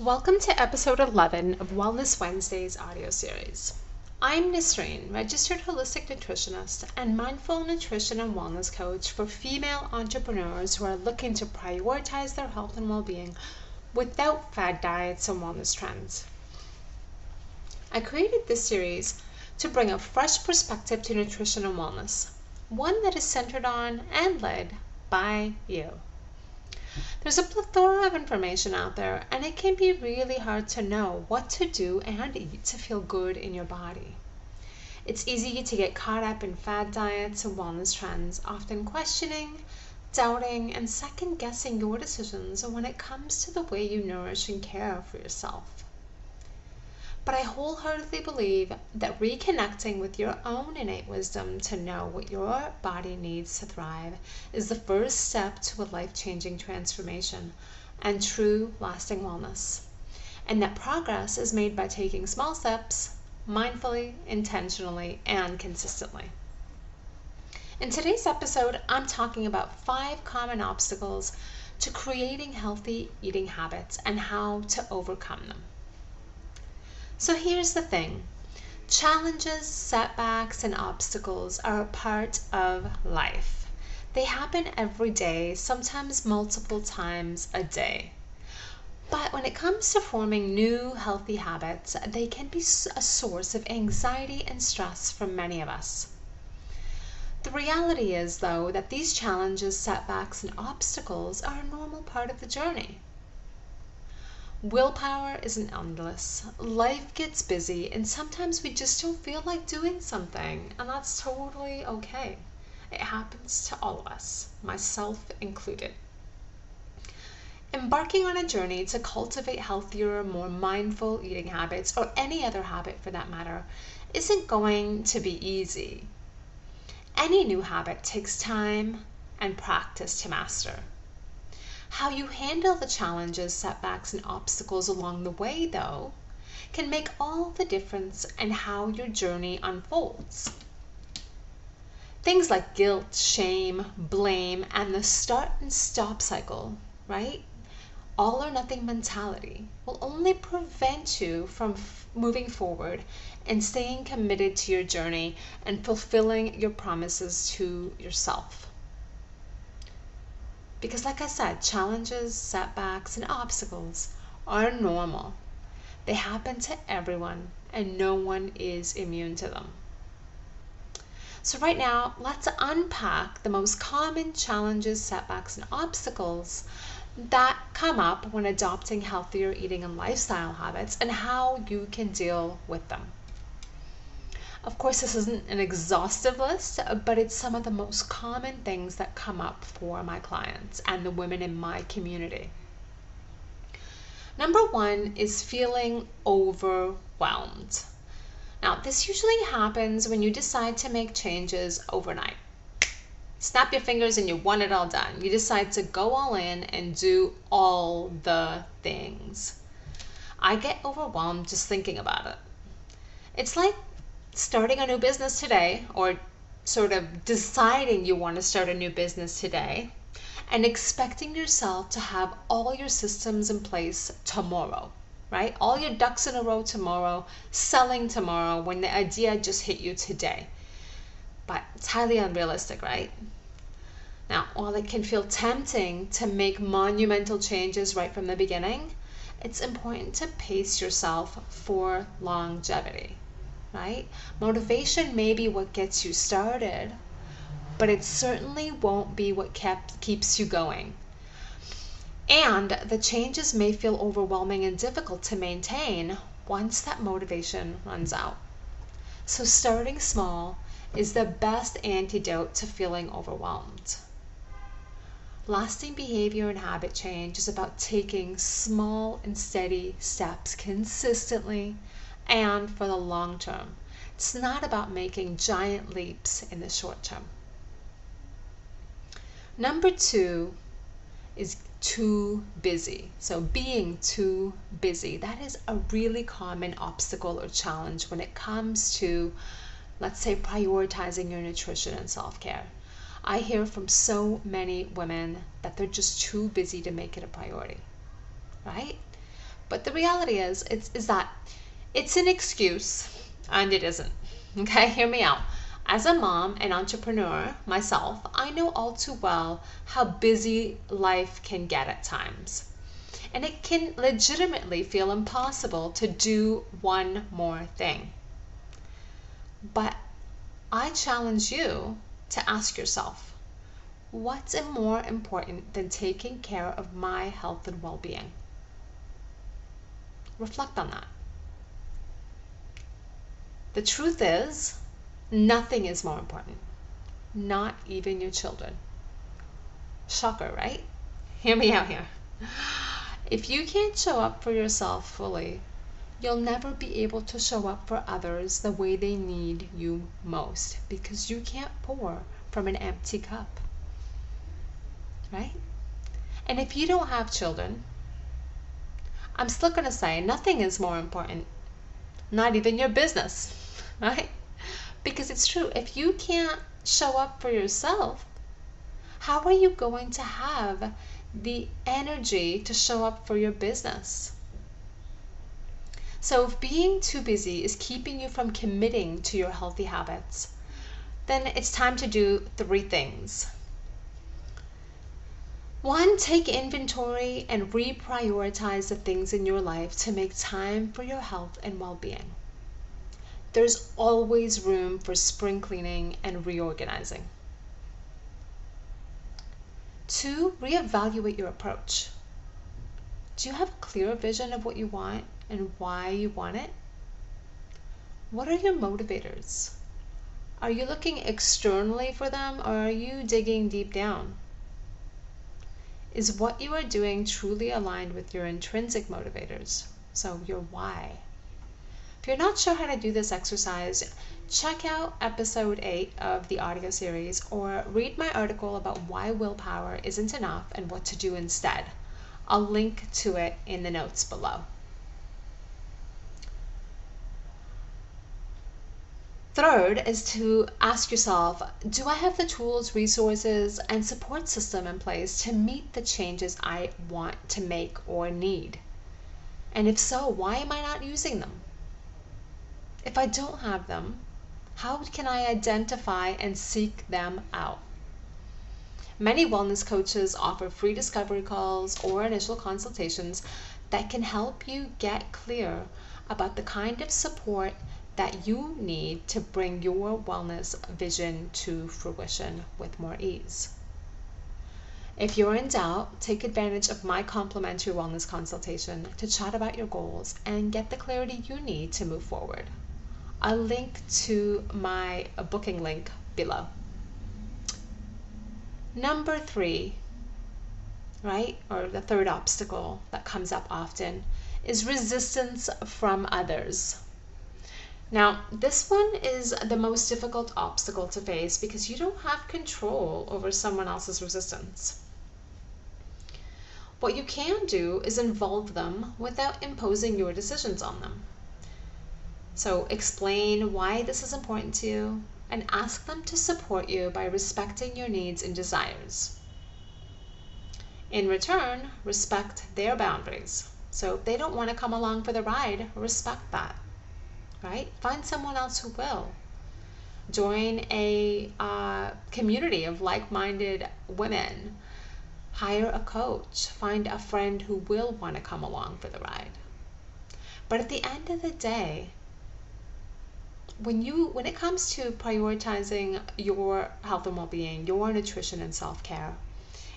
Welcome to episode 11 of Wellness Wednesday's audio series. I'm Nissrine, registered holistic nutritionist and mindful nutrition and wellness coach for female entrepreneurs who are looking to prioritize their health and well-being without fad diets and wellness trends. I created this series to bring a fresh perspective to nutrition and wellness, one that is centered on and led by you. There's a plethora of information out there, and it can be really hard to know what to do and eat to feel good in your body. It's easy to get caught up in fad diets and wellness trends, often questioning, doubting, and second-guessing your decisions when it comes to the way you nourish and care for yourself. But I wholeheartedly believe that reconnecting with your own innate wisdom to know what your body needs to thrive is the first step to a life-changing transformation and true lasting wellness. And that progress is made by taking small steps, mindfully, intentionally, and consistently. In today's episode, I'm talking about 5 common obstacles to creating healthy eating habits and how to overcome them. So here's the thing. Challenges, setbacks, and obstacles are a part of life. They happen every day, sometimes multiple times a day. But when it comes to forming new healthy habits, they can be a source of anxiety and stress for many of us. The reality is, though, that these challenges, setbacks, and obstacles are a normal part of the journey. Willpower isn't endless. Life gets busy, and sometimes we just don't feel like doing something, and that's totally okay. It happens to all of us, myself included. Embarking on a journey to cultivate healthier, more mindful eating habits, or any other habit for that matter, isn't going to be easy. Any new habit takes time and practice to master. How you handle the challenges, setbacks, and obstacles along the way, though, can make all the difference in how your journey unfolds. Things like guilt, shame, blame, and the start and stop cycle, right? All or nothing mentality will only prevent you from moving forward and staying committed to your journey and fulfilling your promises to yourself. Because like I said, challenges, setbacks, and obstacles are normal. They happen to everyone, and no one is immune to them. So right now, let's unpack the most common challenges, setbacks, and obstacles that come up when adopting healthier eating and lifestyle habits and how you can deal with them. Of course, this isn't an exhaustive list, but it's some of the most common things that come up for my clients and the women in my community. Number 1 is feeling overwhelmed. Now, this usually happens when you decide to make changes overnight. Snap your fingers and you want it all done. You decide to go all in and do all the things. I get overwhelmed just thinking about it. It's like starting a new business today, or sort of deciding you want to start a new business today and expecting yourself to have all your systems in place tomorrow, right? All your ducks in a row tomorrow, selling tomorrow when the idea just hit you today. But it's highly unrealistic, right? Now, while it can feel tempting to make monumental changes right from the beginning, it's important to pace yourself for longevity. Right? Motivation may be what gets you started, but it certainly won't be what keeps you going. And the changes may feel overwhelming and difficult to maintain once that motivation runs out. So starting small is the best antidote to feeling overwhelmed. Lasting behavior and habit change is about taking small and steady steps consistently and for the long term. It's not about making giant leaps in the short term. Number 2 is too busy. So being too busy, that is a really common obstacle or challenge when it comes to, let's say, prioritizing your nutrition and self-care. I hear from so many women that they're just too busy to make it a priority, right? But the reality is that it's an excuse and it isn't. Okay, hear me out. As a mom and entrepreneur myself, I know all too well how busy life can get at times. And it can legitimately feel impossible to do one more thing. But I challenge you to ask yourself, what's more important than taking care of my health and well-being? Reflect on that. The truth is, nothing is more important, not even your children. Shocker, right? Hear me out here. If you can't show up for yourself fully, you'll never be able to show up for others the way they need you most, because you can't pour from an empty cup, right? And if you don't have children, I'm still going to say nothing is more important, not even your business, right? Because it's true, if you can't show up for yourself, how are you going to have the energy to show up for your business? So if being too busy is keeping you from committing to your healthy habits, then it's time to do 3 things. 1, take inventory and reprioritize the things in your life to make time for your health and well-being. There's always room for spring cleaning and reorganizing. 2, reevaluate your approach. Do you have a clear vision of what you want and why you want it? What are your motivators? Are you looking externally for them, or are you digging deep down? Is what you are doing truly aligned with your intrinsic motivators, so your why? If you're not sure how to do this exercise, check out episode 8 of the audio series, or read my article about why willpower isn't enough and what to do instead. I'll link to it in the notes below. 3rd is to ask yourself, do I have the tools, resources, and support system in place to meet the changes I want to make or need? And if so, why am I not using them? If I don't have them, how can I identify and seek them out? Many wellness coaches offer free discovery calls or initial consultations that can help you get clear about the kind of support that you need to bring your wellness vision to fruition with more ease. If you're in doubt, take advantage of my complimentary wellness consultation to chat about your goals and get the clarity you need to move forward. I'll link to my booking link below. Number 3, right, or the 3rd obstacle that comes up often, is resistance from others. Now, this one is the most difficult obstacle to face because you don't have control over someone else's resistance. What you can do is involve them without imposing your decisions on them. So explain why this is important to you and ask them to support you by respecting your needs and desires. In return, respect their boundaries. So if they don't want to come along for the ride, respect that, right? Find someone else who will. Join a community of like-minded women. Hire a coach. Find a friend who will want to come along for the ride. But at the end of the day, when it comes to prioritizing your health and well-being, your nutrition and self-care,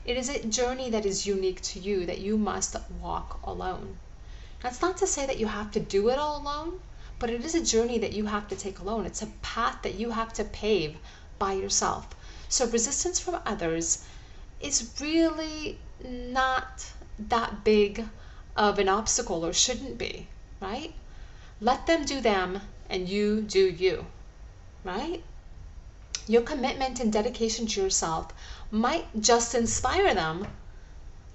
it is a journey that is unique to you that you must walk alone. That's not to say that you have to do it all alone, but it is a journey that you have to take alone. It's a path that you have to pave by yourself. So resistance from others is really not that big of an obstacle, or shouldn't be, right? Let them do them and you do you, right? Your commitment and dedication to yourself might just inspire them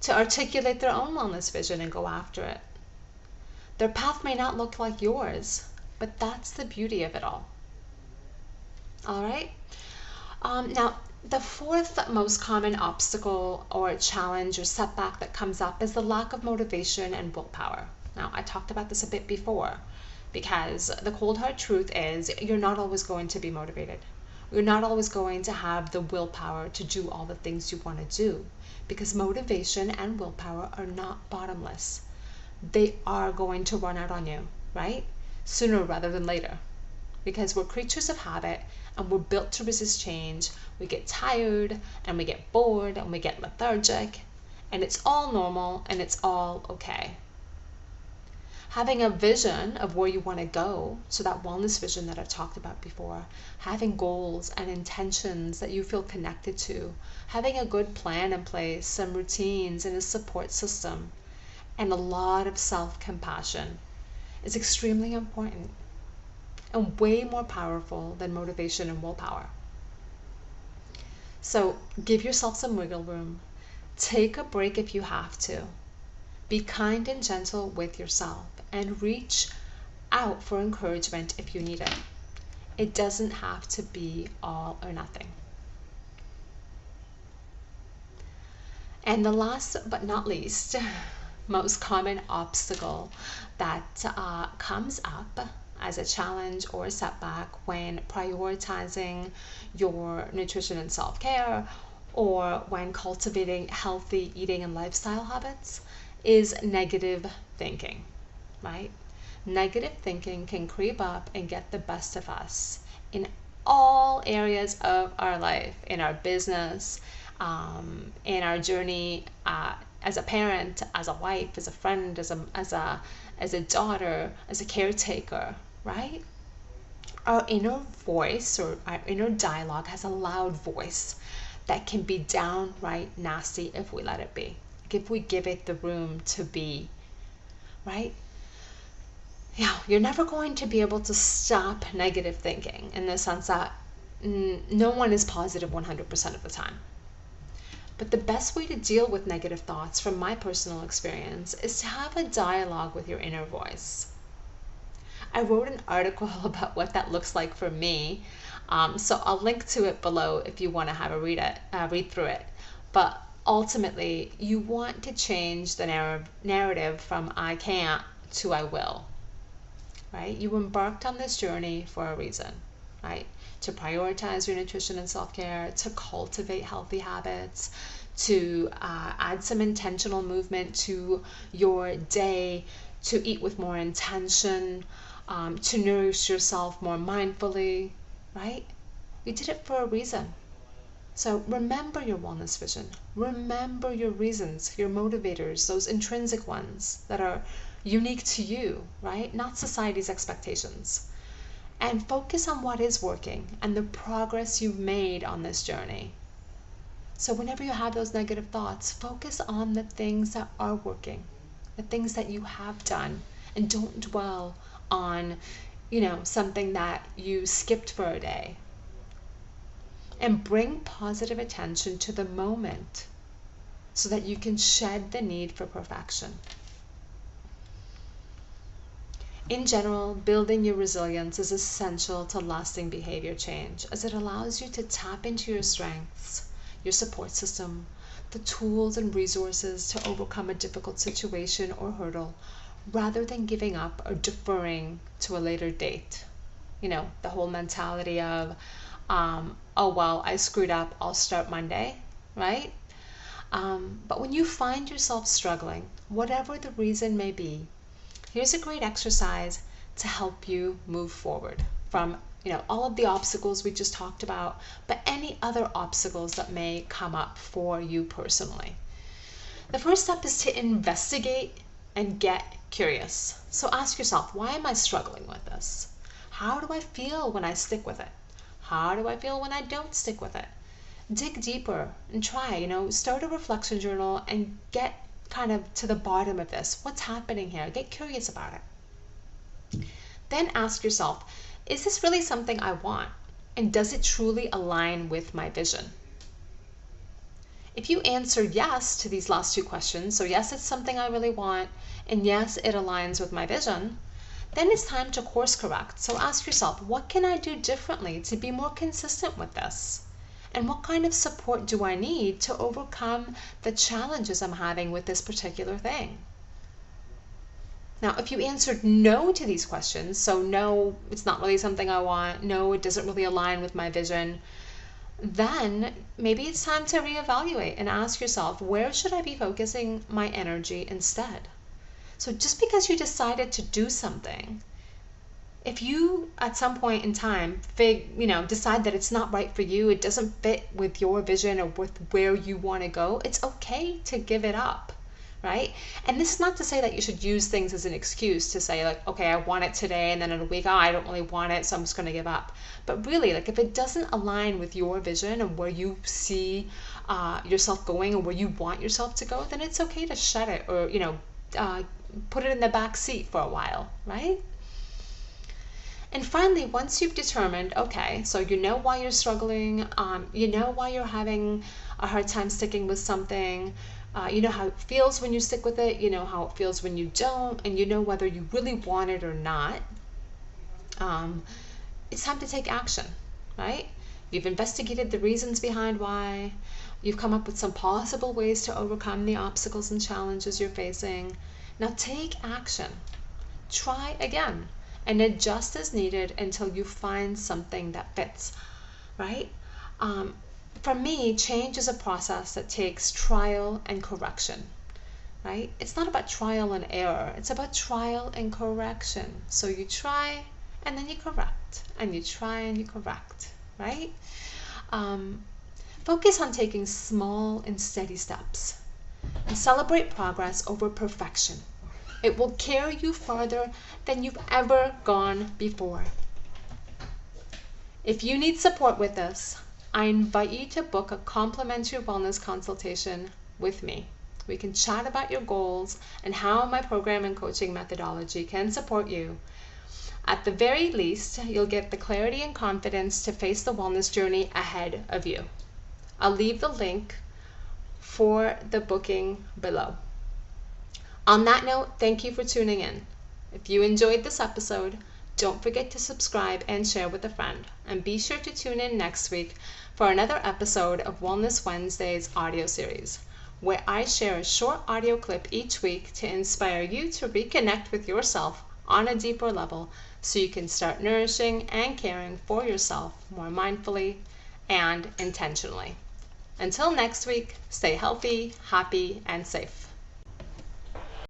to articulate their own wellness vision and go after it. Their path may not look like yours, but that's the beauty of it all. All right? Now, the 4th most common obstacle or challenge or setback that comes up is the lack of motivation and willpower. Now, I talked about this a bit before, because the cold hard truth is you're not always going to be motivated. You're not always going to have the willpower to do all the things you want to do, because motivation and willpower are not bottomless. They are going to run out on you, right? Sooner rather than later, because we're creatures of habit and we're built to resist change. We get tired and we get bored and we get lethargic, and it's all normal and it's all okay. Having a vision of where you want to go, so that wellness vision that I've talked about before, having goals and intentions that you feel connected to, having a good plan in place, some routines and a support system, and a lot of self-compassion is extremely important and way more powerful than motivation and willpower. So give yourself some wiggle room. Take a break if you have to. Be kind and gentle with yourself and reach out for encouragement if you need it. It doesn't have to be all or nothing. And the last but not least, most common obstacle that comes up as a challenge or a setback when prioritizing your nutrition and self-care, or when cultivating healthy eating and lifestyle habits, is negative thinking, right? Negative thinking can creep up and get the best of us in all areas of our life, in our business, in our journey as a parent, as a wife, as a friend, as a daughter, as a caretaker, right? Our inner voice or our inner dialogue has a loud voice that can be downright nasty if we let it be, if we give it the room to be, right? Yeah, you're never going to be able to stop negative thinking, in the sense that no one is positive 100% of the time. But the best way to deal with negative thoughts, from my personal experience, is to have a dialogue with your inner voice. I wrote an article about what that looks like for me, so I'll link to it below if you want to have a read through it. But ultimately, you want to change the narrative from I can't to I will, right? You embarked on this journey for a reason, right? To prioritize your nutrition and self-care, to cultivate healthy habits, to add some intentional movement to your day, to eat with more intention, to nourish yourself more mindfully, right? You did it for a reason. So remember your wellness vision. Remember your reasons, your motivators, those intrinsic ones that are unique to you, right? Not society's expectations. And focus on what is working and the progress you've made on this journey. So whenever you have those negative thoughts, focus on the things that are working, the things that you have done, and don't dwell on, something that you skipped for a day. And bring positive attention to the moment so that you can shed the need for perfection. In general, building your resilience is essential to lasting behavior change, as it allows you to tap into your strengths, your support system, the tools and resources to overcome a difficult situation or hurdle, rather than giving up or deferring to a later date. The whole mentality of, oh, well, I screwed up, I'll start Monday, right? But when you find yourself struggling, whatever the reason may be, here's a great exercise to help you move forward from, all of the obstacles we just talked about, but any other obstacles that may come up for you personally. The first step is to investigate and get curious. So ask yourself, why am I struggling with this? How do I feel when I stick with it? How do I feel when I don't stick with it? Dig deeper and try, start a reflection journal and get kind of to the bottom of this. What's happening here? Get curious about it. Then ask yourself, is this really something I want? And does it truly align with my vision? If you answer yes to these last two questions, so yes, it's something I really want, and yes, it aligns with my vision, then it's time to course correct. So ask yourself, what can I do differently to be more consistent with this? And what kind of support do I need to overcome the challenges I'm having with this particular thing? Now, if you answered no to these questions, so no, it's not really something I want, no, it doesn't really align with my vision, then maybe it's time to reevaluate and ask yourself, where should I be focusing my energy instead? So just because you decided to do something, if you at some point in time decide that it's not right for you, it doesn't fit with your vision or with where you want to go, it's okay to give it up, right? And this is not to say that you should use things as an excuse to say, like, okay, I want it today, and then in a week, I don't really want it, so I'm just going to give up. But really, like, if it doesn't align with your vision and where you see yourself going and where you want yourself to go, then it's okay to shut it, or put it in the back seat for a while, right? And finally, once you've determined, okay, so you know why you're struggling, you know why you're having a hard time sticking with something, you know how it feels when you stick with it, you know how it feels when you don't, and you know whether you really want it or not, it's time to take action, right? You've investigated the reasons behind why, you've come up with some possible ways to overcome the obstacles and challenges you're facing. Now take action. Try again and adjust as needed until you find something that fits, right? For me, change is a process that takes trial and correction, right? It's not about trial and error. It's about trial and correction. So you try and then you correct, and you try and you correct, right? Focus on taking small and steady steps and celebrate progress over perfection. It will carry you farther than you've ever gone before. If you need support with this, I invite you to book a complimentary wellness consultation with me. We can chat about your goals and how my program and coaching methodology can support you. At the very least, you'll get the clarity and confidence to face the wellness journey ahead of you. I'll leave the link for the booking below. On that note, thank you for tuning in. If you enjoyed this episode, don't forget to subscribe and share with a friend. And be sure to tune in next week for another episode of Wellness Wednesday's audio series, where I share a short audio clip each week to inspire you to reconnect with yourself on a deeper level so you can start nourishing and caring for yourself more mindfully and intentionally. Until next week, stay healthy, happy, and safe.